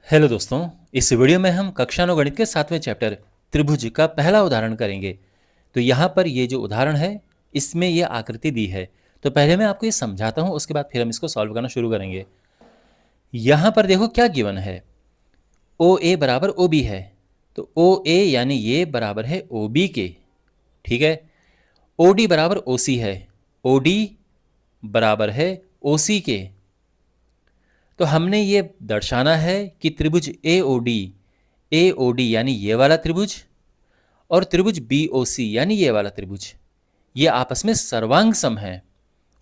Hello दोस्तों, इस video में हम कक्षा 9 गणित के 7वें चैप्टर त्रिभुज का पहला उदाहरण करेंगे। तो यहाँ पर ये जो उदाहरण है, इसमें ये आकृति दी है। तो पहले मैं आपको ये समझाता हूँ, उसके बाद फिर हम इसको सॉल्व करना शुरू करेंगे। यहाँ पर देखो क्या गिवन है, ओ ए बराबर ओ बी है। तो ओ ए यानी ये बराबर है ओ बी के, ठीक है। ओ डी बराबर ओ सी है, ओ डी बराबर है ओ सी के। तो हमने ये दर्शाना है कि त्रिभुज ए ओ डी यानी ये वाला त्रिभुज और त्रिभुज बी ओ सी यानी ये वाला त्रिभुज, ये आपस में सर्वांग सम है।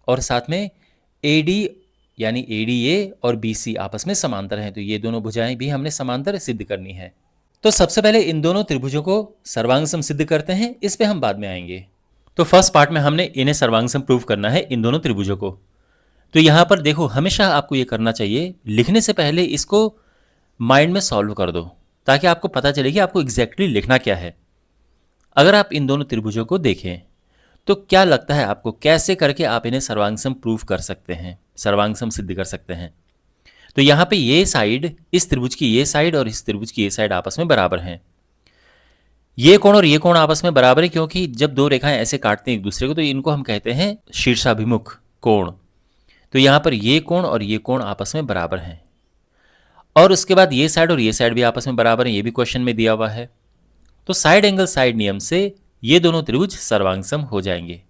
और साथ में ए डी यानी ए डी ए और बी सी आपस में समांतर हैं। तो ये दोनों भुजाएं भी हमने समांतर सिद्ध करनी है। तो सबसे पहले इन दोनों त्रिभुजों को सर्वांग सम सिद्ध करते हैं, इस पे हम बाद में आएंगे। तो फर्स्ट पार्ट में हमने इन्हें सर्वांग सम प्रूव करना है, इन दोनों त्रिभुजों को। तो यहां पर देखो, हमेशा आपको ये करना चाहिए, लिखने से पहले इसको माइंड में सॉल्व कर दो, ताकि आपको पता चले कि आपको एग्जैक्टली लिखना क्या है। अगर आप इन दोनों त्रिभुजों को देखें तो क्या लगता है आपको, कैसे करके आप इन्हें सर्वांगसम प्रूव कर सकते हैं, सर्वांगसम सिद्ध कर सकते हैं। तो यहां पे ये साइड, इस त्रिभुज की ये साइड और इस त्रिभुज की ये साइड आपस में बराबर हैं। ये कोण और ये कोण आपस में बराबर है, क्योंकि जब दो रेखाएं ऐसे काटते हैं एक दूसरे को तो इनको हम कहते हैं शीर्षाभिमुख कोण। तो यहां पर ये कोण और ये कोण आपस में बराबर हैं। और उसके बाद ये साइड और ये साइड भी आपस में बराबर हैं, ये भी क्वेश्चन में दिया हुआ है। तो साइड एंगल साइड नियम से ये दोनों त्रिभुज सर्वांगसम हो जाएंगे।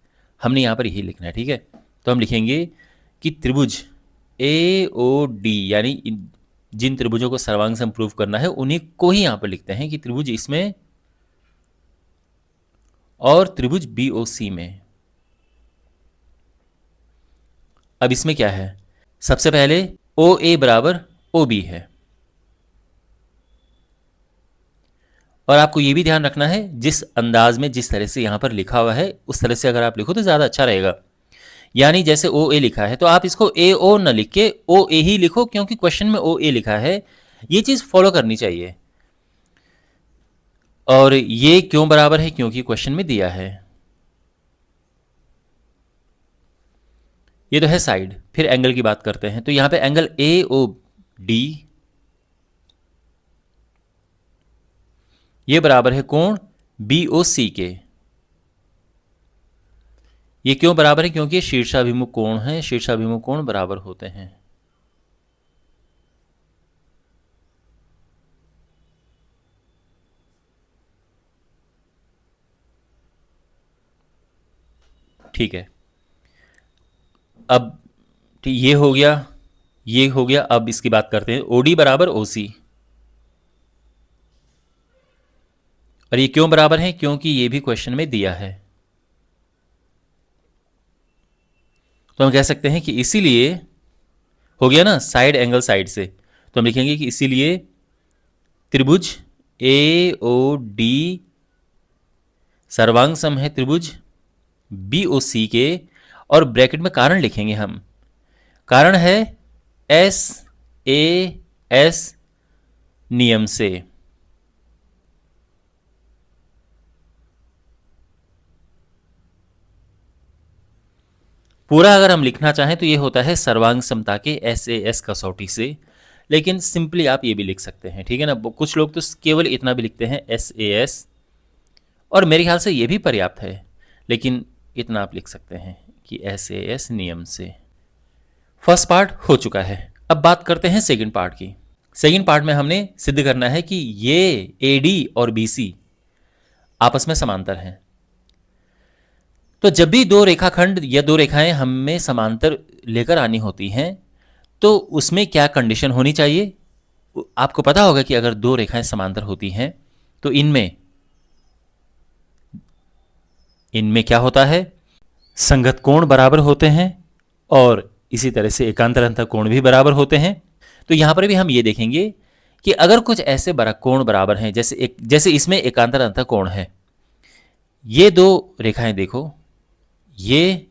हमने यहां पर यही लिखना है, ठीक है। तो हम लिखेंगे कि त्रिभुज ए ओ डी यानी जिन त्रिभुजों को सर्वांगसम प्रूव करना है उन्हीं को ही यहां पर लिखते हैं कि त्रिभुज इसमें और त्रिभुज बी ओ सी में। अब इसमें क्या है, सबसे पहले ओ ए बराबर ओ बी है। और आपको ये भी ध्यान रखना है, जिस अंदाज में जिस तरह से यहां पर लिखा हुआ है उस तरह से अगर आप लिखो तो ज़्यादा अच्छा रहेगा। यानी जैसे ओ ए लिखा है तो आप इसको ए ओ न लिख के ओ ए ही लिखो, क्योंकि क्वेश्चन में ओ ए लिखा है। ये चीज़ फॉलो करनी चाहिए। और ये क्यों बराबर है, क्योंकि क्वेश्चन में दिया है। ये तो है साइड। फिर एंगल की बात करते हैं। तो यहां पे एंगल ए ओ डी ये बराबर है कोण बी ओ सी के। ये क्यों बराबर है, क्योंकि ये शीर्षाभिमुख कोण है, शीर्षाभिमुख कोण बराबर होते हैं। ठीक है। अब ये हो गया, ये हो गया। अब इसकी बात करते हैं, ओडी बराबर ओसी। और ये क्यों बराबर है, क्योंकि ये भी क्वेश्चन में दिया है। तो हम कह सकते हैं कि इसीलिए हो गया ना, साइड एंगल साइड से। तो हम लिखेंगे कि इसीलिए त्रिभुज ए ओ डी सर्वांग सम है त्रिभुज बी ओ सी के। और ब्रैकेट में कारण लिखेंगे हम। कारण है एस ए एस नियम से। पूरा अगर हम लिखना चाहें तो ये होता है सर्वांग समता के एस ए एस कसौटी से। लेकिन सिंपली आप ये भी लिख सकते हैं, ठीक है ना। कुछ लोग तो केवल इतना भी लिखते हैं एस ए एस, और मेरे ख्याल से ये भी पर्याप्त है। लेकिन इतना आप लिख सकते हैं कि एस ए एस नियम से। फर्स्ट पार्ट हो चुका है। अब बात करते हैं सेकंड पार्ट की। सेकंड पार्ट में हमने सिद्ध करना है कि ये ए डी और बी सी आपस में समांतर हैं। तो जब भी दो रेखाखंड या दो रेखाएं हमें समांतर लेकर आनी होती हैं तो उसमें क्या कंडीशन होनी चाहिए। आपको पता होगा कि अगर दो रेखाएं समांतर होती हैं तो इनमें क्या होता है, संगत कोण बराबर होते हैं और इसी तरह से एकांतर अंतर कोण भी बराबर होते हैं। तो यहां पर भी हम ये देखेंगे कि अगर कुछ ऐसे कोण बराबर हैं, जैसे इसमें एकांतर अंतर कोण है। ये दो रेखाएं देखो, ये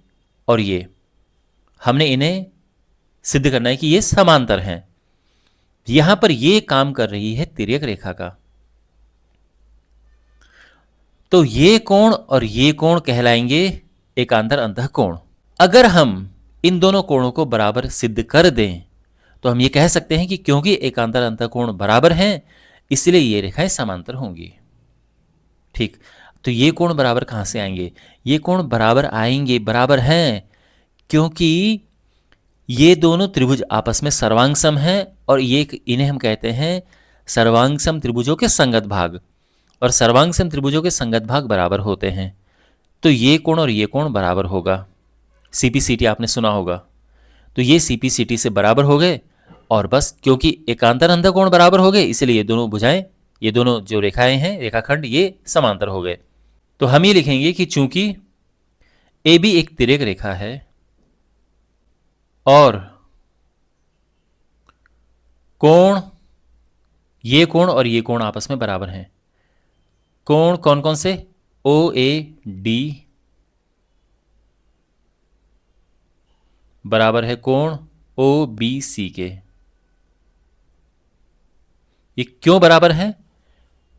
और ये, हमने इन्हें सिद्ध करना है कि ये समांतर हैं। यहां पर ये काम कर रही है तिर्यक रेखा का। तो ये कोण और ये कोण कहलाएंगे एकांतर अंतः कोण। अगर हम इन दोनों कोणों को बराबर सिद्ध कर दें तो हम ये कह सकते हैं कि क्योंकि एकांतर अंतःकोण बराबर हैं, इसलिए ये रेखाएं समांतर होंगी। ठीक, तो ये कोण बराबर कहाँ से आएंगे? ये कोण बराबर आएंगे, बराबर हैं, क्योंकि ये दोनों त्रिभुज आपस में सर्वांगसम हैं, और ये इन्हें हम कहते हैं सर्वांगसम त्रिभुजों के संगत भाग, और सर्वांगसम त्रिभुजों के संगत भाग बराबर होते हैं। तो ये कोण और ये कोण बराबर होगा। सीपीसीटी आपने सुना होगा, तो ये सीपीसीटी से बराबर हो गए, और बस क्योंकि एकांतर अंतःकोण बराबर हो गए, इसलिए ये दोनों भुजाएं, ये दोनों जो रेखाएं हैं, रेखाखंड, ये समांतर हो गए। तो हम ये लिखेंगे कि चूंकि ए बी एक तिर्यक रेखा है और कोण, ये कोण और ये कोण आपस में बराबर हैं। कोण कौन कौन से? ओ ए डी बराबर है कोण ओ बी सी के। ये क्यों बराबर है?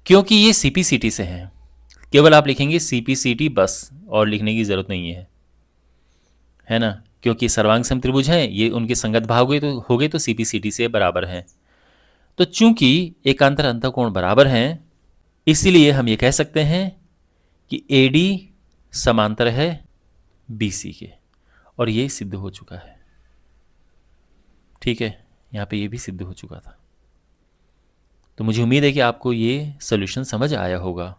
क्योंकि ये सीपीसीटी से है। केवल आप लिखेंगे सीपीसीटी बस, और लिखने की जरूरत नहीं है ना, क्योंकि सर्वांग सम त्रिभुज हैं, ये उनके संगत भाग हो गए तो सीपीसीटी से बराबर हैं। तो चूंकि एकांतर अंतःकोण बराबर हैं, इसीलिए हम ये कह सकते हैं कि एडी समांतर है बीसी के, और ये सिद्ध हो चुका है। ठीक है, यहाँ पे ये भी सिद्ध हो चुका था। तो मुझे उम्मीद है कि आपको ये सॉल्यूशन समझ आया होगा।